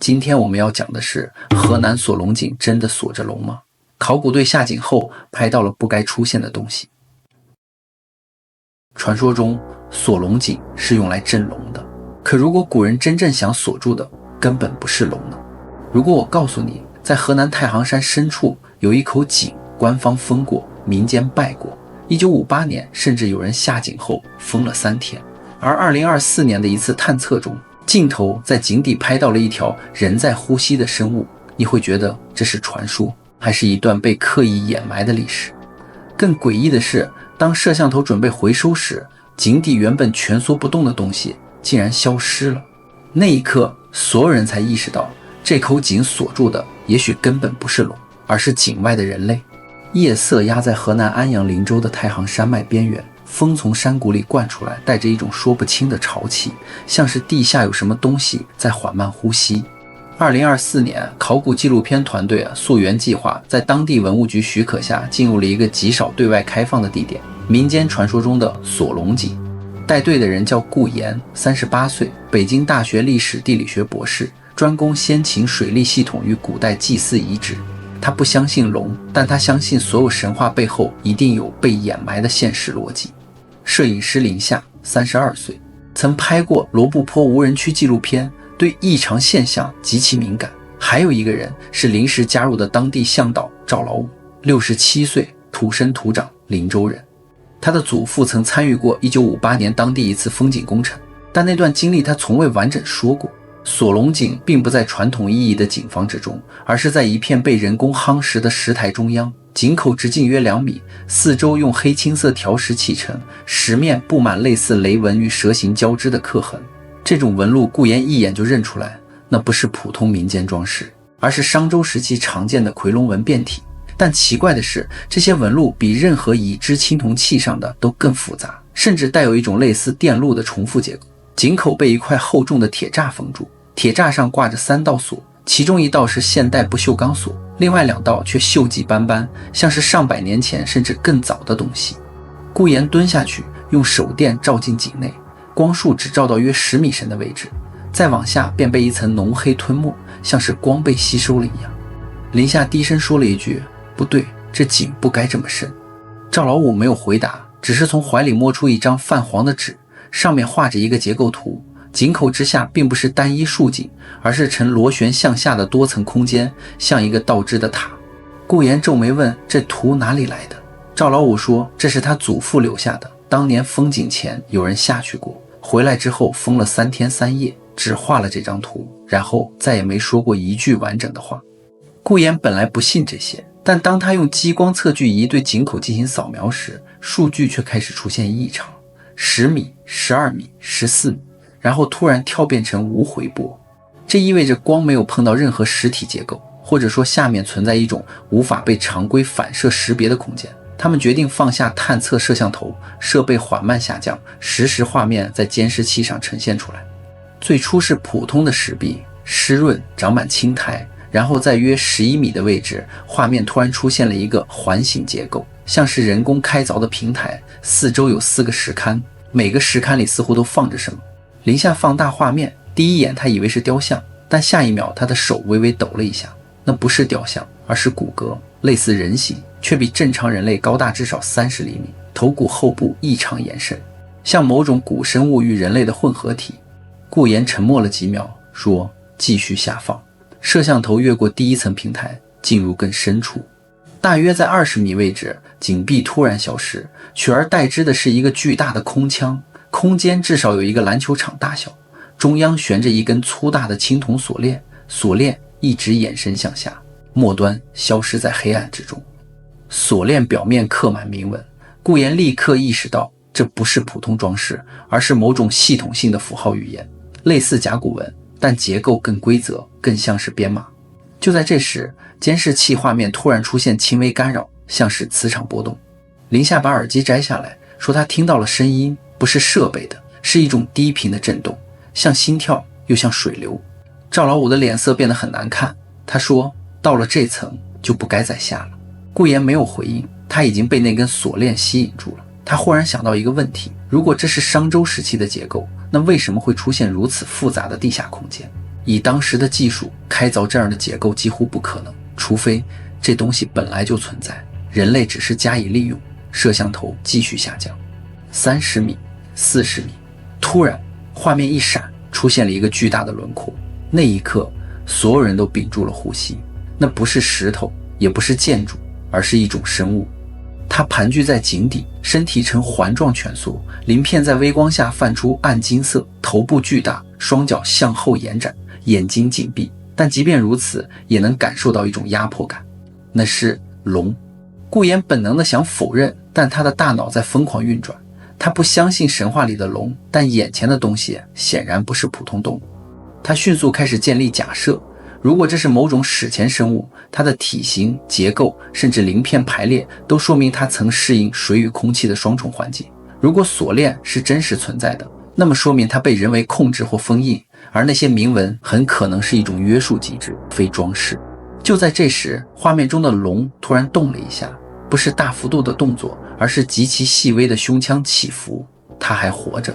今天我们要讲的是河南锁龙井真的锁着龙吗？考古队下井后拍到了不该出现的东西。传说中锁龙井是用来镇龙的，可如果古人真正想锁住的根本不是龙呢？如果我告诉你，在河南太行山深处有一口井，官方封过，民间拜过，1958年甚至有人下井后封了3天，而2024年的一次探测中，镜头在井底拍到了一条人在呼吸的生物，你会觉得这是传说，还是一段被刻意掩埋的历史？更诡异的是，当摄像头准备回收时，井底原本蜷缩不动的东西竟然消失了。那一刻，所有人才意识到，这口井锁住的也许根本不是龙，而是井外的人类。夜色压在河南安阳林州的太行山脉边缘，风从山谷里灌出来，带着一种说不清的潮气，像是地下有什么东西在缓慢呼吸。2024年，考古纪录片团队溯源计划在当地文物局许可下，进入了一个极少对外开放的地点——民间传说中的锁龙井。带队的人叫顾岩，38岁，北京大学历史地理学博士，专攻先秦水利系统与古代祭祀遗址。他不相信龙，但他相信所有神话背后一定有被掩埋的现实逻辑。摄影师林夏，32岁，曾拍过罗布泊无人区纪录片，对异常现象极其敏感。还有一个人是临时加入的当地向导赵老五，67岁，土生土长林州人。他的祖父曾参与过1958年当地一次封井工程，但那段经历他从未完整说过。锁龙井并不在传统意义的井房之中，而是在一片被人工夯实的石台中央，井口直径约2米，四周用黑青色条石砌成，石面布满类似雷纹与蛇形交织的刻痕。这种纹路顾岩一眼就认出来，那不是普通民间装饰，而是商周时期常见的夔龙纹变体。但奇怪的是，这些纹路比任何已知青铜器上的都更复杂，甚至带有一种类似电路的重复结构。井口被一块厚重的铁栅封住，铁栅上挂着3道锁，其中一道是现代不锈钢锁，另外2道却锈迹斑斑，像是上百年前甚至更早的东西。顾岩蹲下去，用手电照进井内，光束只照到约10米深的位置，再往下便被一层浓黑吞没，像是光被吸收了一样。林夏低声说了一句：“不对，这井不该这么深。”赵老五没有回答，只是从怀里摸出一张泛黄的纸，上面画着一个结构图。井口之下并不是单一竖井，而是呈螺旋向下的多层空间，像一个倒置的塔。顾岩皱眉问：“这图哪里来的？”赵老五说：“这是他祖父留下的，当年封井前有人下去过，回来之后封了3天3夜，只画了这张图，然后再也没说过一句完整的话。”顾岩本来不信这些，但当他用激光测距仪对井口进行扫描时，数据却开始出现异常：10米、12米、14米，然后突然跳变成无回波。这意味着光没有碰到任何实体结构，或者说下面存在一种无法被常规反射识别的空间。他们决定放下探测摄像头，设备缓慢下降，实时画面在监视器上呈现出来。最初是普通的石壁，湿润，长满青苔，然后在约11米的位置，画面突然出现了一个环形结构，像是人工开凿的平台，四周有4个石龛，每个石龛里似乎都放着什么。林夏放大画面，第一眼他以为是雕像，但下一秒他的手微微抖了一下，那不是雕像，而是骨骼，类似人形，却比正常人类高大至少30厘米，头骨后部异常延伸，像某种古生物与人类的混合体。顾岩沉默了几秒，说：“继续下放。”摄像头越过第1层平台，进入更深处。大约在20米位置，井壁突然消失，取而代之的是一个巨大的空腔，空间至少有一个篮球场大小，中央悬着一根粗大的青铜锁链，锁链一直延伸向下，末端消失在黑暗之中。锁链表面刻满铭文，顾岩立刻意识到这不是普通装饰，而是某种系统性的符号语言，类似甲骨文，但结构更规则，更像是编码。就在这时，监视器画面突然出现轻微干扰，像是磁场波动。林夏把耳机摘下来，说他听到了声音，不是设备的，是一种低频的震动，像心跳又像水流。赵老五的脸色变得很难看，他说：“到了这层就不该再下了。”顾岩没有回应，他已经被那根锁链吸引住了。他忽然想到一个问题，如果这是商周时期的结构，那为什么会出现如此复杂的地下空间？以当时的技术开凿这样的结构几乎不可能，除非这东西本来就存在，人类只是加以利用。摄像头继续下降，30米、40米，突然画面一闪，出现了一个巨大的轮廓。那一刻，所有人都屏住了呼吸。那不是石头，也不是建筑，而是一种生物。它盘踞在井底，身体呈环状蜷缩，鳞片在微光下泛出暗金色，头部巨大，双脚向后延展，眼睛紧闭，但即便如此，也能感受到一种压迫感。那是龙。顾炎本能的想否认，但他的大脑在疯狂运转。他不相信神话里的龙，但眼前的东西显然不是普通动物。他迅速开始建立假设，如果这是某种史前生物，它的体型、结构甚至鳞片排列都说明它曾适应水与空气的双重环境。如果锁链是真实存在的，那么说明它被人为控制或封印，而那些铭文很可能是一种约束机制，非装饰。就在这时，画面中的龙突然动了一下，不是大幅度的动作，而是极其细微的胸腔起伏。它还活着。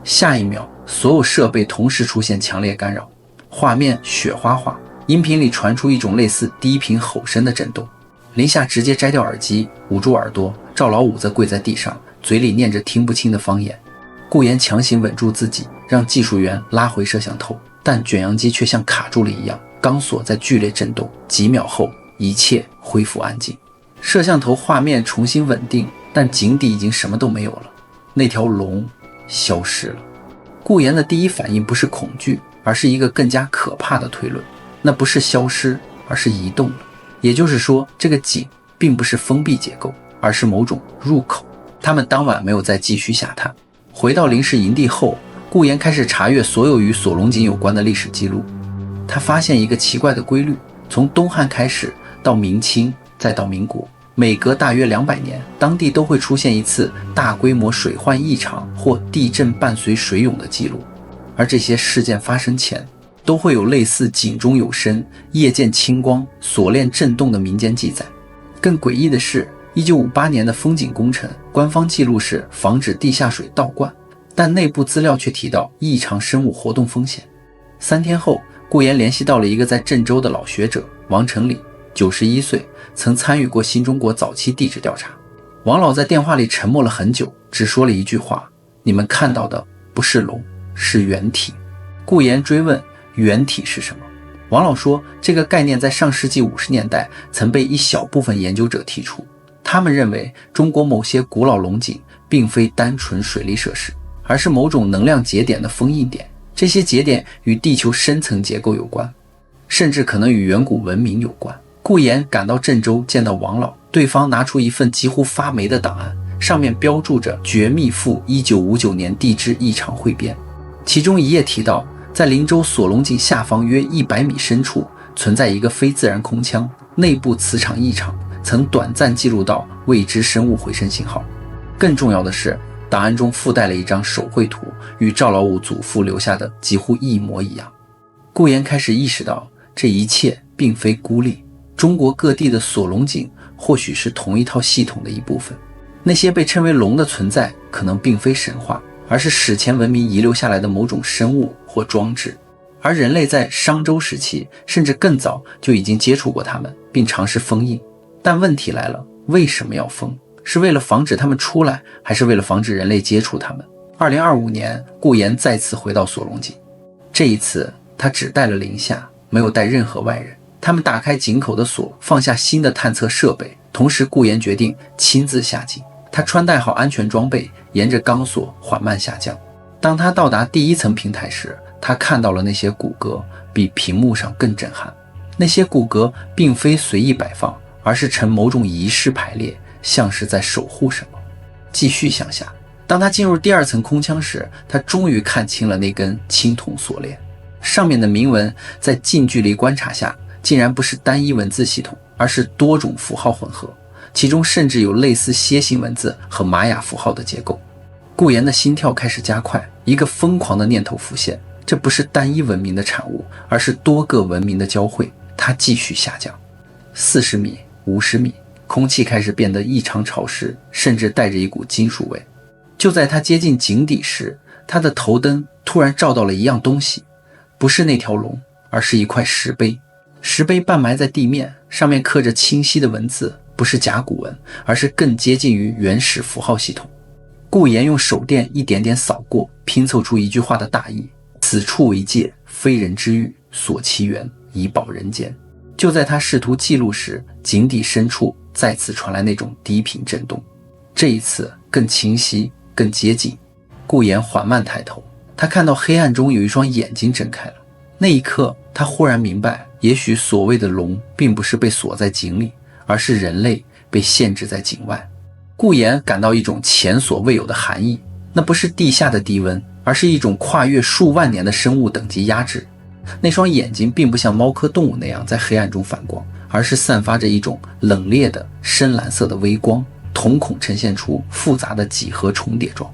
下一秒，所有设备同时出现强烈干扰，画面雪花化，音频里传出一种类似低频吼声的震动。林夏直接摘掉耳机，捂住耳朵，赵老五则跪在地上，嘴里念着听不清的方言。顾炎强行稳住自己，让技术员拉回摄像头，但卷扬机却像卡住了一样，钢索在剧烈震动。几秒后，一切恢复安静。摄像头画面重新稳定，但井底已经什么都没有了。那条龙消失了。顾炎的第一反应不是恐惧，而是一个更加可怕的推论，那不是消失，而是移动了。也就是说，这个井并不是封闭结构，而是某种入口。他们当晚没有再继续下探。回到临时营地后，顾炎开始查阅所有与锁龙井有关的历史记录。他发现一个奇怪的规律，从东汉开始到明清再到民国，每隔大约200年，当地都会出现一次大规模水患异常或地震伴随水涌的记录。而这些事件发生前，都会有类似井中有声、夜见青光、锁链震动的民间记载。更诡异的是，1958年的封井工程，官方记录是防止地下水倒灌，但内部资料却提到异常生物活动风险。3天后，顾炎联系到了一个在郑州的老学者王成礼，91岁，曾参与过新中国早期地质调查。王老在电话里沉默了很久，只说了一句话：你们看到的不是龙，是原体。顾炎追问原体是什么，王老说这个概念在上世纪50年代曾被一小部分研究者提出，他们认为中国某些古老龙井并非单纯水利设施，而是某种能量节点的封印点，这些节点与地球深层结构有关，甚至可能与远古文明有关。顾炎赶到郑州见到王老，对方拿出一份几乎发霉的档案，上面标注着绝密赋1959年地质异常汇编，其中一页提到，在灵州锁龙井下方约100米深处存在一个非自然空腔，内部磁场异常，曾短暂记录到未知生物回声信号。更重要的是，档案中附带了一张手绘图，与赵老五祖父留下的几乎一模一样。顾炎开始意识到，这一切并非孤立，中国各地的锁龙井或许是同一套系统的一部分。那些被称为龙的存在，可能并非神话，而是史前文明遗留下来的某种生物或装置。而人类在商周时期甚至更早就已经接触过它们，并尝试封印。但问题来了，为什么要封？是为了防止它们出来，还是为了防止人类接触它们？2025年，顾炎再次回到锁龙井，这一次他只带了林夏，没有带任何外人。他们打开井口的锁，放下新的探测设备，同时顾炎决定亲自下井。他穿戴好安全装备，沿着钢索缓慢下降。当他到达第1层平台时，他看到了那些骨骼，比屏幕上更震撼。那些骨骼并非随意摆放，而是呈某种仪式排列，像是在守护什么。继续向下，当他进入第2层空腔时，他终于看清了那根青铜锁链。上面的铭文在近距离观察下，竟然不是单一文字系统，而是多种符号混合，其中甚至有类似楔形文字和玛雅符号的结构。顾炎的心跳开始加快，一个疯狂的念头浮现，这不是单一文明的产物，而是多个文明的交汇。他继续下降，40米、50米，空气开始变得异常潮湿，甚至带着一股金属味。就在他接近井底时，他的头灯突然照到了一样东西，不是那条龙，而是一块石碑。石碑半埋在地面，上面刻着清晰的文字，不是甲骨文，而是更接近于原始符号系统。顾炎用手电一点点扫过，拼凑出一句话的大意：此处为界，非人之域，所其源，以保人间。就在他试图记录时，井底深处再次传来那种低频震动，这一次更清晰，更接近。顾炎缓慢抬头，他看到黑暗中有一双眼睛睁开了。那一刻，他忽然明白，也许所谓的龙并不是被锁在井里，而是人类被限制在井外。顾炎感到一种前所未有的寒意，那不是地下的低温，而是一种跨越数万年的生物等级压制。那双眼睛并不像猫科动物那样在黑暗中反光，而是散发着一种冷冽的深蓝色的微光，瞳孔呈现出复杂的几何重叠状。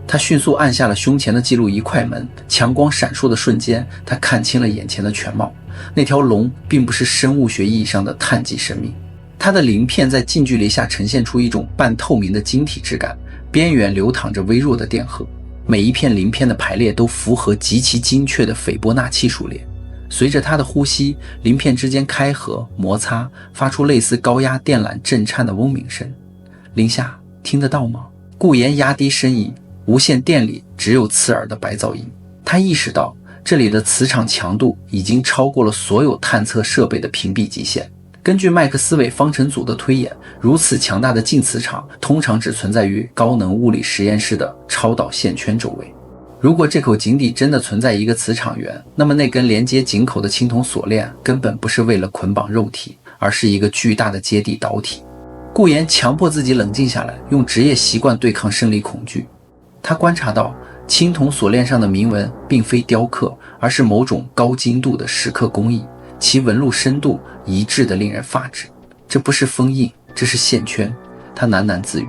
他迅速按下了胸前的记录仪快门，强光闪烁的瞬间，他看清了眼前的全貌。那条龙并不是生物学意义上的碳基生命，它的鳞片在近距离下呈现出一种半透明的晶体质感，边缘流淌着微弱的电荷，每一片鳞片的排列都符合极其精确的斐波那契数列。随着它的呼吸，鳞片之间开合摩擦，发出类似高压电缆震颤的嗡鸣声。林夏，听得到吗？顾炎压低声音，无线电里只有刺耳的白噪音。他意识到这里的磁场强度已经超过了所有探测设备的屏蔽极限。根据麦克斯韦方程组的推演，如此强大的静磁场通常只存在于高能物理实验室的超导线圈周围。如果这口井底真的存在一个磁场源，那么那根连接井口的青铜锁链根本不是为了捆绑肉体，而是一个巨大的接地导体。顾炎强迫自己冷静下来，用职业习惯对抗生理恐惧。他观察到青铜锁链上的铭文并非雕刻，而是某种高精度的蚀刻工艺，其纹路深度一致的令人发指。这不是封印，这是线圈。他喃喃自语。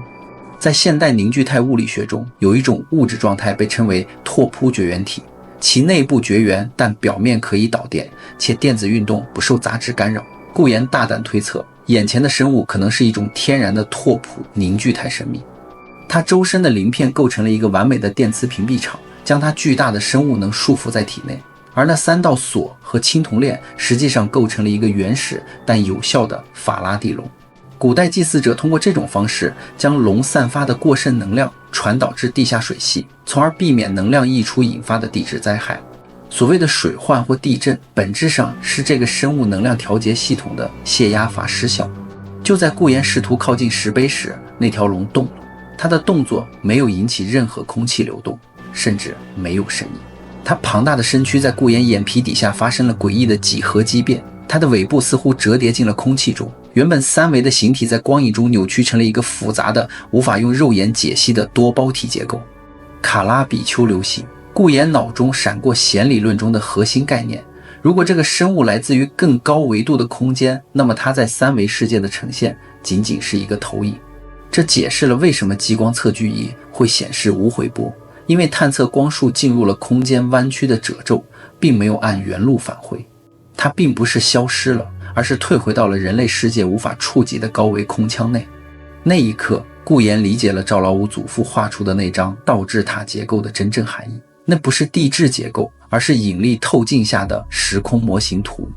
在现代凝聚态物理学中，有一种物质状态被称为拓扑绝缘体，其内部绝缘，但表面可以导电，且电子运动不受杂质干扰。顾炎大胆推测，眼前的生物可能是一种天然的拓扑凝聚态生命。它周身的鳞片构成了一个完美的电磁屏蔽场，将它巨大的生物能束缚在体内，而那3道锁和青铜链实际上构成了一个原始但有效的法拉第笼。古代祭祀者通过这种方式将龙散发的过剩能量传导至地下水系，从而避免能量溢出引发的地质灾害。所谓的水患或地震，本质上是这个生物能量调节系统的泄压阀失效。就在顾炎试图靠近石碑时，那条龙动了。它的动作没有引起任何空气流动，甚至没有声音。它庞大的身躯在顾炎眼皮底下发生了诡异的几何畸变，它的尾部似乎折叠进了空气中，原本3维的形体在光影中扭曲成了一个复杂的无法用肉眼解析的多胞体结构。卡拉比丘流星。顾炎脑中闪过弦理论中的核心概念，如果这个生物来自于更高维度的空间，那么它在3维世界的呈现仅仅是一个投影。这解释了为什么激光测距仪会显示无回波，因为探测光束进入了空间弯曲的褶皱，并没有按原路返回。它并不是消失了，而是退回到了人类世界无法触及的高维空腔内。那一刻，顾炎理解了赵老五祖父画出的那张倒置塔结构的真正含义。那不是地质结构，而是引力透镜下的时空模型图。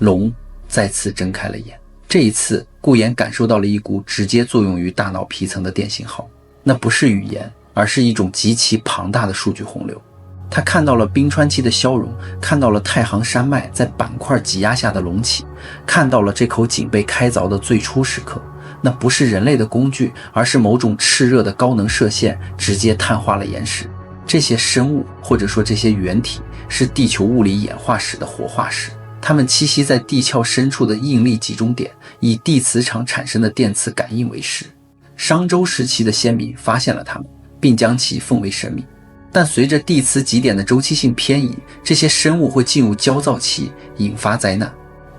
龙再次睁开了眼，这一次顾炎感受到了一股直接作用于大脑皮层的电信号，那不是语言，而是一种极其庞大的数据洪流。他看到了冰川期的消融，看到了太行山脉在板块挤压下的隆起，看到了这口井被开凿的最初时刻。那不是人类的工具，而是某种炽热的高能射线直接碳化了岩石。这些生物，或者说这些原体，是地球物理演化史的活化石，它们栖息在地壳深处的应力集中点，以地磁场产生的电磁感应为食。商周时期的先民发现了它们，并将其奉为神明。但随着地磁极点的周期性偏移，这些生物会进入焦躁期，引发灾难。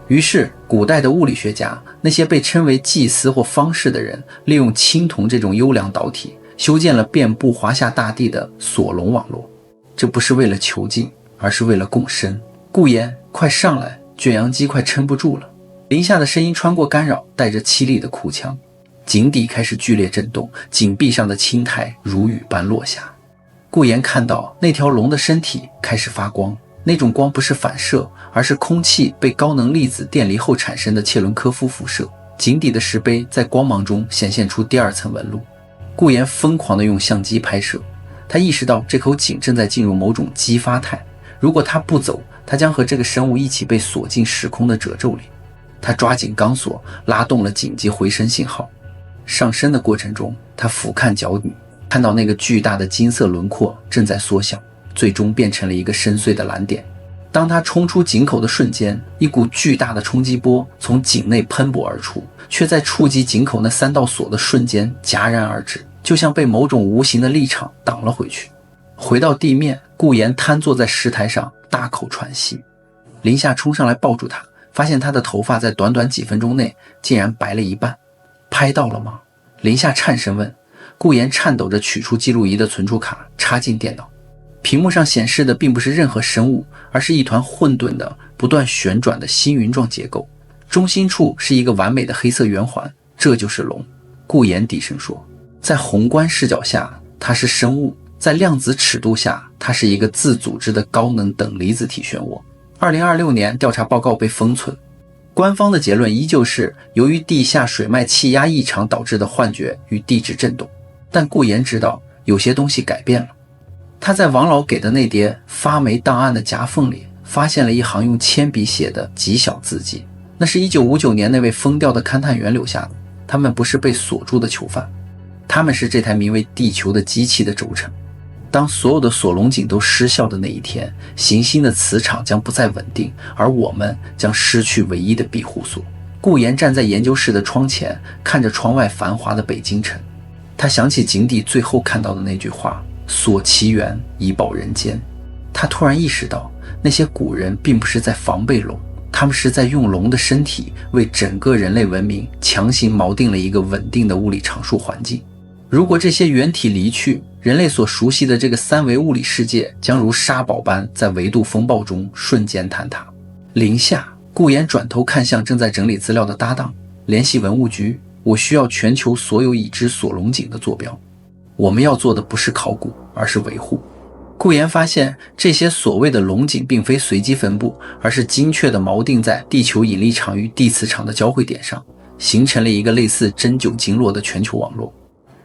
于是古代的物理学家，那些被称为祭司或方士的人，利用青铜这种优良导体修建了遍布华夏大地的锁龙网络。这不是为了囚禁，而是为了共生。顾炎，快上来，卷扬机快撑不住了。林夏的声音穿过干扰，带着凄厉的哭腔。井底开始剧烈震动，井壁上的青苔如雨般落下。顾炎看到那条龙的身体开始发光，那种光不是反射，而是空气被高能粒子电离后产生的切伦科夫辐射。井底的石碑在光芒中显现出第二层纹路。顾炎疯狂地用相机拍摄，他意识到这口井正在进入某种激发态，如果他不走，他将和这个生物一起被锁进时空的褶皱里。他抓紧钢索，拉动了紧急回声信号。上升的过程中，他俯瞰脚底，看到那个巨大的金色轮廓正在缩小，最终变成了一个深邃的蓝点。当他冲出井口的瞬间，一股巨大的冲击波从井内喷薄而出，却在触及井口那3道锁的瞬间戛然而止，就像被某种无形的力场挡了回去。回到地面，顾炎瘫坐在石台上，大口喘息。林夏冲上来抱住他，发现他的头发在短短几分钟内竟然白了一半。拍到了吗？林夏颤声问。顾炎颤抖着取出记录仪的存储卡，插进电脑。屏幕上显示的并不是任何生物，而是一团混沌的不断旋转的星云状结构，中心处是一个完美的黑色圆环，这就是龙。顾炎低声说，在宏观视角下它是生物，在量子尺度下它是一个自组织的高能等离子体漩涡。2026年调查报告被封存，官方的结论依旧是由于地下水脉气压异常导致的幻觉与地质震动，但顾炎知道有些东西改变了。他在王老给的那叠发霉档案的夹缝里发现了一行用铅笔写的极小字迹，那是1959年那位疯掉的勘探员留下的。他们不是被锁住的囚犯，他们是这台名为地球的机器的轴承。当所有的锁龙井都失效的那一天，行星的磁场将不再稳定，而我们将失去唯一的庇护所。顾炎站在研究室的窗前，看着窗外繁华的北京城。他想起井底最后看到的那句话，锁其源以保人间。他突然意识到，那些古人并不是在防备龙，他们是在用龙的身体为整个人类文明强行锚定了一个稳定的物理常数环境。如果这些原体离去，人类所熟悉的这个3维物理世界将如沙堡般在维度风暴中瞬间坍塌。零下，顾炎转头看向正在整理资料的搭档，联系文物局，我需要全球所有已知锁龙井的坐标。我们要做的不是考古，而是维护。顾炎发现，这些所谓的龙井并非随机分布，而是精确地锚定在地球引力场与地磁场的交汇点上，形成了一个类似针灸经络的全球网络。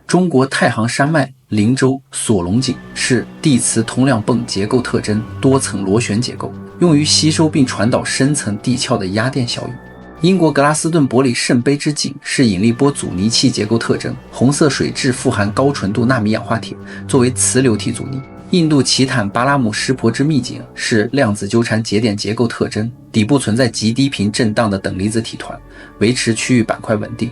中国太行山脉灵州锁龙井是地磁通量泵结构特征多层螺旋结构，用于吸收并传导深层地壳的压电效应。英国格拉斯顿伯里圣杯之井是引力波阻尼器结构特征，红色水质富含高纯度纳米氧化铁，作为磁流体阻尼。印度奇坦巴拉姆湿婆之秘井是量子纠缠节点结构特征，底部存在极低频震荡的等离子体团，维持区域板块稳定。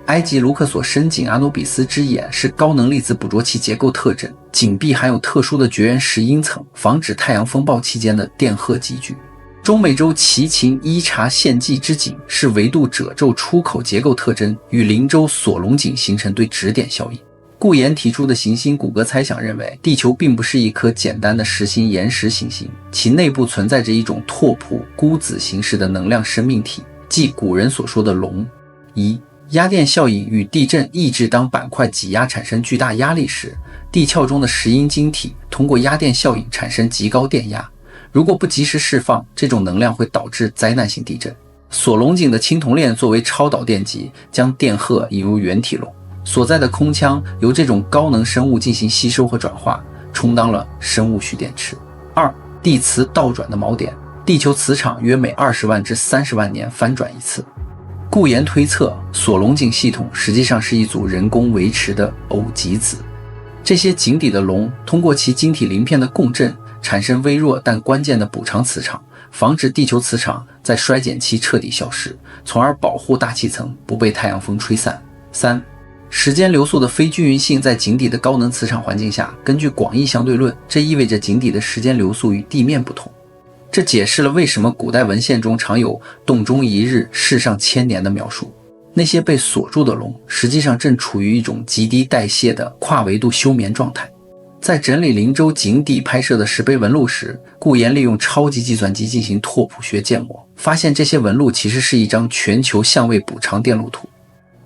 埃及卢克索深井阿努比斯之眼是高能粒子捕捉器结构特征，井壁含有特殊的绝缘石英层，防止太阳风暴期间的电荷集聚。中美洲奇琴伊察献祭之井是维度褶皱出口结构特征，与灵州锁龙井形成对指点效应。顾炎提出的行星骨骼猜想认为，地球并不是一颗简单的实心岩石行星，其内部存在着一种拓扑孤子形式的能量生命体，即古人所说的龙。压电效应与地震抑制当板块挤压产生巨大压力时，地壳中的石英晶体通过压电效应产生极高电压，如果不及时释放，这种能量会导致灾难性地震。锁龙井的青铜链作为超导电极，将电荷引入原体龙，所在的空腔由这种高能生物进行吸收和转化，充当了生物蓄电池。地磁倒转的锚点，地球磁场约每20万至30万年翻转一次。顾炎推测，锁龙井系统实际上是一组人工维持的偶极子。这些井底的龙通过其晶体鳞片的共振，产生微弱但关键的补偿磁场，防止地球磁场在衰减期彻底消失，从而保护大气层不被太阳风吹散。时间流速的非均匀性在井底的高能磁场环境下，根据广义相对论，这意味着井底的时间流速与地面不同。这解释了为什么古代文献中常有洞中一日，世上千年的描述。那些被锁住的龙实际上正处于一种极低代谢的跨维度休眠状态。在整理灵州井底拍摄的石碑纹路时，顾炎利用超级计算机进行拓扑学建模，发现这些纹路其实是一张全球相位补偿电路图。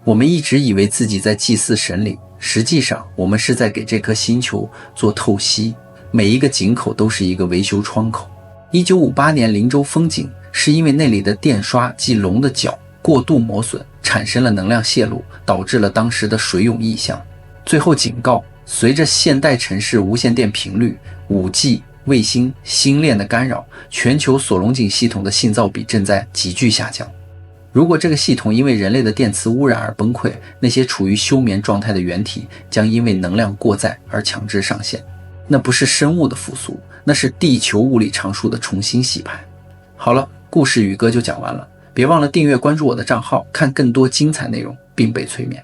我们一直以为自己在祭祀神灵，实际上我们是在给这颗星球做透析，每一个井口都是一个维修窗口。1958年林州封井是因为那里的电刷即龙的脚过度磨损，产生了能量泄露，导致了当时的水涌异象。最后警告，随着现代城市无线电频率、5G、卫星、星链的干扰，全球锁龙井系统的信噪比正在急剧下降。如果这个系统因为人类的电磁污染而崩溃，那些处于休眠状态的原体将因为能量过载而强制上线。那不是生物的复苏，那是地球物理常数的重新洗牌。好了，故事宇哥就讲完了，别忘了订阅关注我的账号，看更多精彩内容并被催眠。